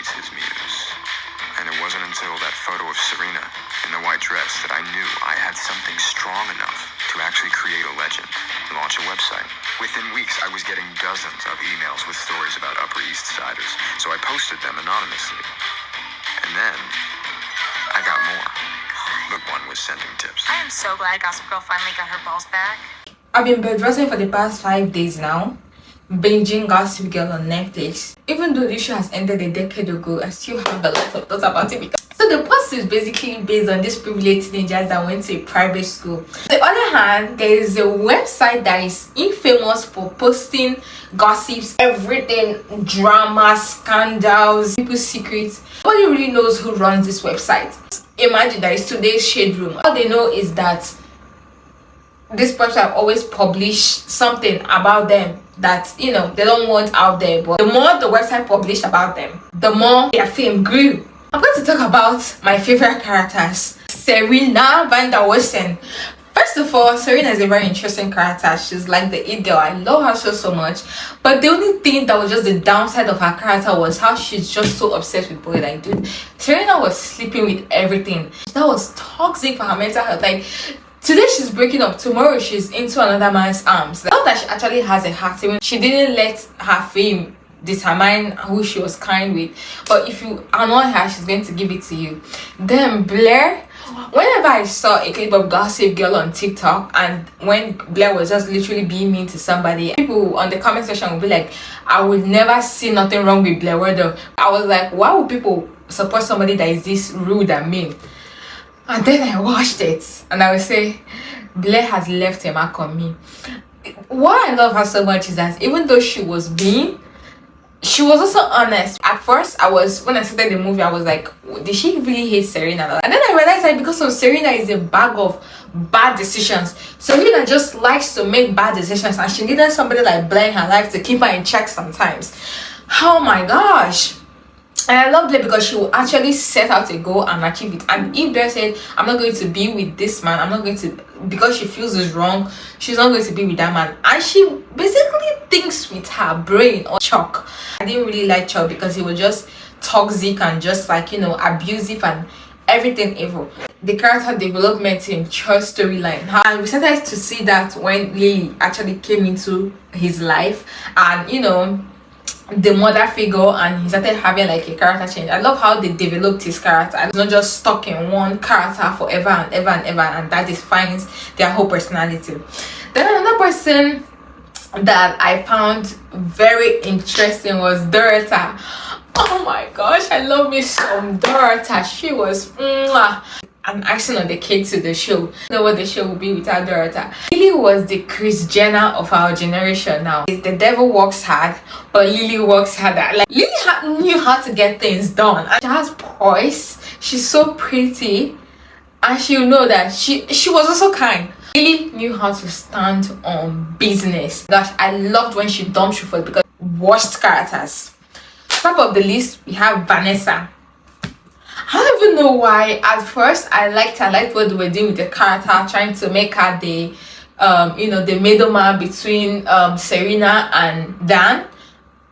meets his muse. And it wasn't until that photo of Serena in the white dress that I knew I had something strong enough to actually create a legend, launch a website. Within weeks, I was getting dozens of emails with stories about Upper East Siders, so I posted them anonymously. And then, I got more. Look, one was sending tips. I am so glad Gossip Girl finally got her balls back. I've been bedressing for the past 5 days now, binging Gossip Girl on Netflix. Even though this show has ended a decade ago, I still have a lot of thoughts about it. So the post is basically based on these privileged teenagers that went to a private school. On the other hand, there is a website that is infamous for posting gossips, everything, drama, scandals, people's secrets. Nobody really knows who runs this website. Imagine that it's today's shade room. All they know is that this person always publish something about them that they don't want out there, but the more the website published about them, the more their fame grew. I'm going to talk about my favorite characters. Serena van der Woodsen. First of all, Serena is a very interesting character. She's like the it girl. I love her so much. But the only thing that was just the downside of her character was how she's just so obsessed with boys. Like, dude, Serena was sleeping with everything. That was toxic for her mental health. Like, today she's breaking up, tomorrow she's into another man's arms. Not that she actually has a heart, even she didn't let her fame determine who she was kind with, but if you annoy her, she's going to give it to you. Then Blair, whenever I saw a clip of Gossip Girl on TikTok, and when Blair was just literally being mean to somebody, people on the comment section would be like, I would never see nothing wrong with Blair. I was like, why would people support somebody that is this rude and mean? And then I watched it and I would say, Blair has left a mark on me. Why I love her so much is that even though she was mean, she was also honest. At first, when I started the movie, I was like, did she really hate Serena? And then I realized that because of Serena is a bag of bad decisions. Serena just likes to make bad decisions, and she needed somebody like Blair in her life to keep her in check sometimes. Oh my gosh. And I love Blair because she will actually set out a goal and achieve it. And if Blair said, I'm not going to be with this man, I'm not going to, because she feels it's wrong, she's not going to be with that man. And she basically thinks with her brain. Or Chuck, I didn't really like Chuck because he was just toxic and just like, abusive and everything evil. The character development in Chuck's storyline, and we started to see that when Lily actually came into his life, and the mother figure, and he started having like a character change. I love how they developed his character. It's not just stuck in one character forever and ever and ever, and that defines their whole personality. Then another person that I found very interesting was Dorota. Oh my gosh, I love me some Dorota. She was an icing on the cake to the show. You know what the show will be without Dorota. Lily was the Kris Jenner of our generation now. The devil works hard, but Lily works harder. Like, Lily knew how to get things done. And she has poise. She's so pretty, and she'll know that she was also kind. Lily knew how to stand on business. Gosh, I loved when she dumped Shuford because worst characters. Top of the list, we have Vanessa. I don't even know why. At first, I liked what they were doing with the character, trying to make her the the middleman between Serena and Dan.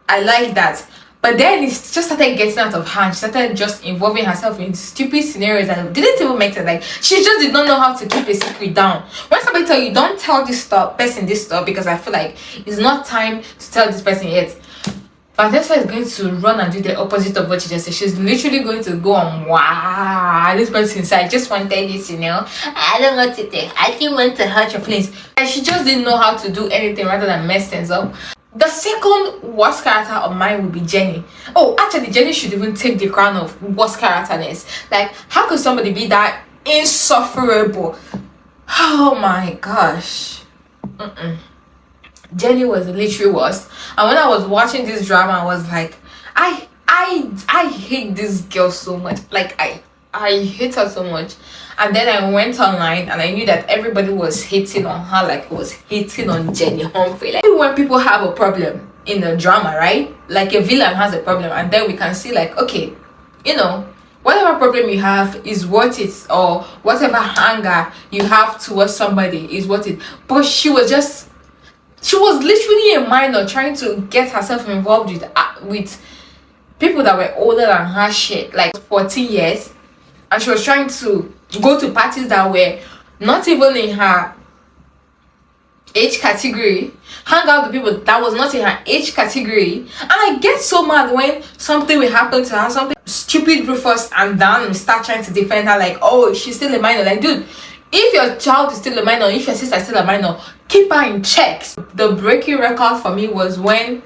I like that. But then it just started getting out of hand. She started just involving herself in stupid scenarios that didn't even make sense. Like, she just did not know how to keep a secret down. When somebody tell you, don't tell this person this stuff, because I feel like it's not time to tell this person yet. Vanessa is going to run and do the opposite of what she just said. She's literally going to go on, wow, this person said, I just wanted this, I don't want to take, I didn't want to hurt your feelings. And she just didn't know how to do anything rather than mess things up. The second worst character of mine would be Jenny. Oh, actually, Jenny should even take the crown of worst characterness. Like, how could somebody be that insufferable? Oh my gosh. Jenny was literally worst. And when I was watching this drama, I was like, I hate this girl so much. Like, I hate her so much. And then I went online and I knew that everybody was hating on her, like it was hating on Jenny Humphrey. Like, when people have a problem in a drama, right? Like, a villain has a problem, and then we can see like, okay, whatever problem you have is worth it, or whatever anger you have towards somebody is worth it. But she was literally a minor trying to get herself involved with people that were older than her shit, like 14 years, and she was trying to go to parties that were not even in her age category, hang out with people that was not in her age category. And I get so mad when something will happen to her, something stupid. Rufus and Dan will start trying to defend her, like, oh, she's still a minor. Like, dude, if your child is still a minor, if your sister is still a minor, keep her in checks. The breaking record for me was when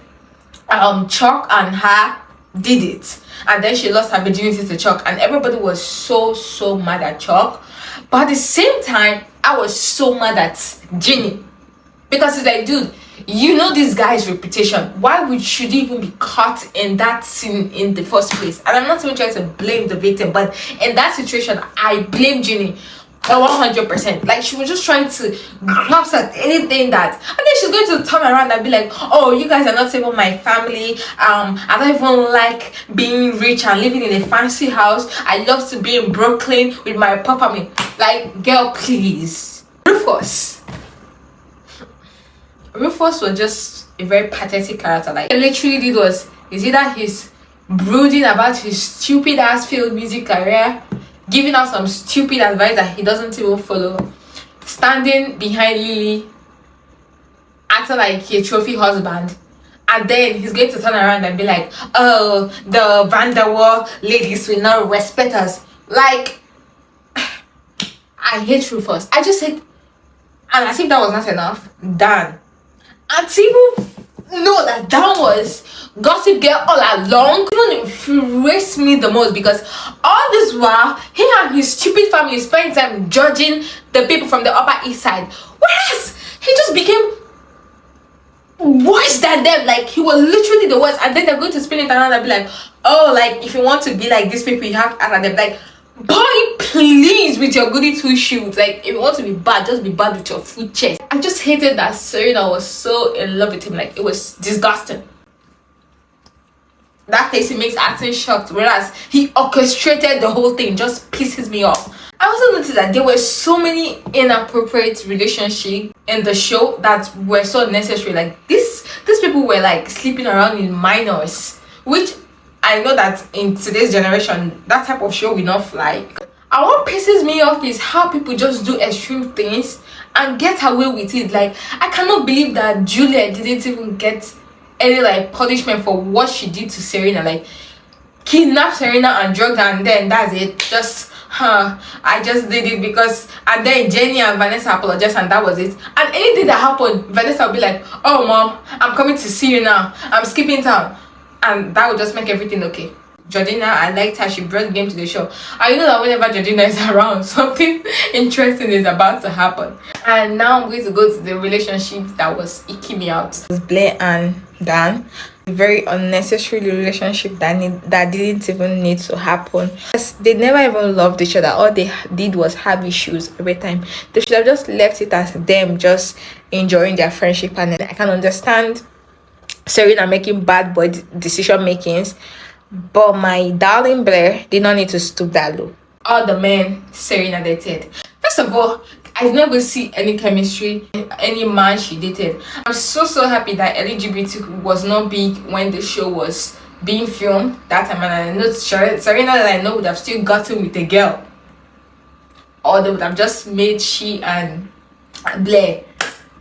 Chuck and her did it, and then she lost her virginity to Chuck, and everybody was so mad at Chuck. But at the same time, I was so mad at Ginny, because it's like, dude, you know this guy's reputation. Why should he even be caught in that scene in the first place? And I'm not even trying to blame the victim, but in that situation, I blame Ginny 100%. Like, she was just trying to grasp at anything that, and then she's going to turn around and be like, oh, you guys are not even my family. I don't even like being rich and living in a fancy house. I love to be in Brooklyn with my poor family. Like, girl, please. Rufus was just a very pathetic character. Like, he literally did was, is either he's brooding about his stupid ass field music career, giving out some stupid advice that he doesn't even follow, standing behind Lily, acting like a trophy husband, and then he's going to turn around and be like, oh, the Van der Waal ladies will not respect us. Like, I hate Rufus. I just hate, and as if that was not enough, Dan. And to even know that Dan was Gossip Girl all along even infuriates me the most, because all this while he and his stupid family spent time judging the people from the Upper East Side, whereas he just became worse than them. Like, he was literally the worst. And then they're going to spin it around and be like, oh, like, if you want to be like these people, you have to act like them. Like, boy, please, with your goody two shoes. Like, if you want to be bad, just be bad with your full chest. I just hated that Serena was so in love with him. Like, it was disgusting. That face he makes acting shocked, whereas he orchestrated the whole thing. Just pisses me off. I also noticed that there were so many inappropriate relationships in the show that were so necessary. Like, these people were like sleeping around with minors, which I know that in today's generation that type of show will not fly. And what pisses me off is how people just do extreme things and get away with it. Like, I cannot believe that Julia didn't even get any like punishment for what she did to Serena. Like, kidnap Serena and drug her, and then that's it. Just I just did it because, and then Jenny and Vanessa apologized, and that was it. And anything that happened, Vanessa will be like, oh mom, I'm coming to see you now, I'm skipping town, and that would just make everything okay. Georgina, I liked her. She brought the game to the show. I know that whenever Georgina is around, something interesting is about to happen. And now I'm going to go to the relationship that was icky me out. It was Blair and Dan. A very unnecessary relationship that didn't even need to happen. They never even loved each other. All they did was have issues every time. They should have just left it as them just enjoying their friendship. And I can understand Serena making bad boy decision makings, but my darling Blair did not need to stoop that low. All the men Serena dated, first of all, I never see any chemistry in any man she dated. I'm so happy that LGBT was not big when the show was being filmed that time, and I know Serena that I know would have still gotten with a girl, or they would have just made she and Blair,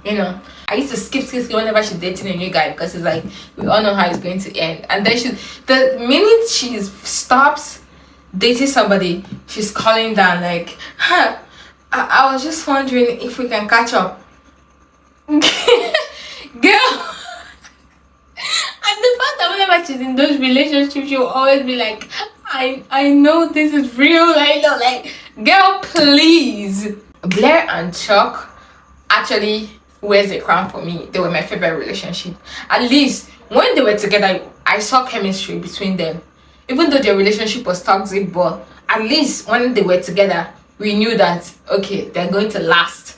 you know. I used to skip whenever she's dating a new guy, because it's like, we all know how it's going to end. And then the minute she stops dating somebody, she's calling down like, I was just wondering if we can catch up. Girl. And the fact that whenever she's in those relationships, she'll always be like, I know this is real. I know, like, girl, please. Blair and Chuck actually wears a crown for me. They were my favorite relationship. At least when they were together, I saw chemistry between them. Even though their relationship was toxic, but at least when they were together, we knew that, okay, they're going to last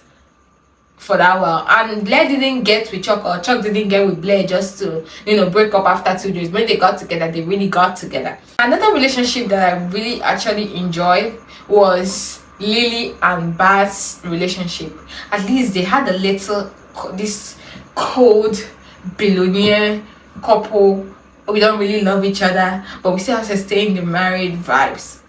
for that while. And Blair didn't get with Chuck, or Chuck didn't get with Blair just to, break up after 2 days. When they got together, they really got together. Another relationship that I really actually enjoyed was Lily and Bart's relationship. At least they had this cold billionaire couple we don't really love each other, but we still have to stay in the married vibes.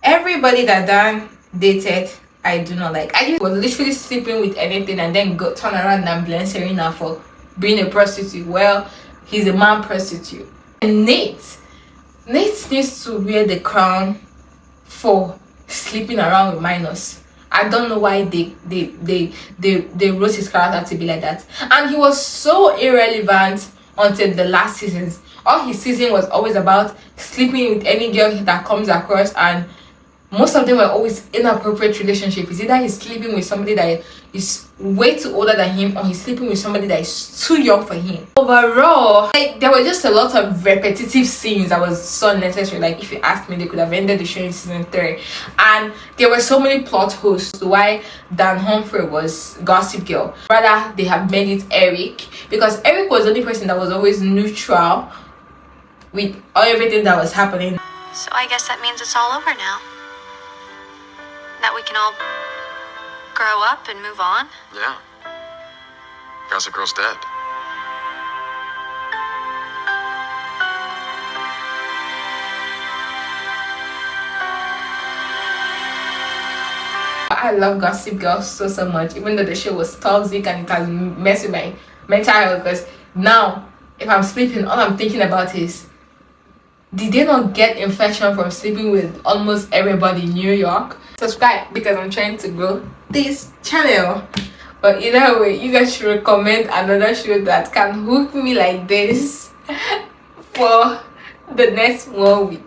Everybody that Dan dated, I do not like. I was literally sleeping with anything and then turn around and blame Serena for being a prostitute. Well, he's a man prostitute. And Nate needs to wear the crown for sleeping around with minors. I don't know why they wrote his character to be like that. And he was so irrelevant until the last seasons. All his season was always about sleeping with any girl that comes across, and most of them were always inappropriate relationships. It's either he's sleeping with somebody that is way too older than him, or he's sleeping with somebody that is too young for him. Overall, like, there were just a lot of repetitive scenes that was so unnecessary. Like, if you ask me, they could have ended the show in season 3. And there were so many plot holes to why Dan Humphrey was Gossip Girl. Rather, they have made it Eric, because Eric was the only person that was always neutral with everything that was happening. So I guess that means it's all over now. That we can all grow up and move on. Yeah. Gossip Girl's dead. I love Gossip Girl so much, even though the show was toxic and it has messed with my mental health, because now if I'm sleeping, all I'm thinking about is, did they not get infection from sleeping with almost everybody in New York? Subscribe, because I'm trying to grow this channel. But either way, you guys should recommend another show that can hook me like this for the next 1 week.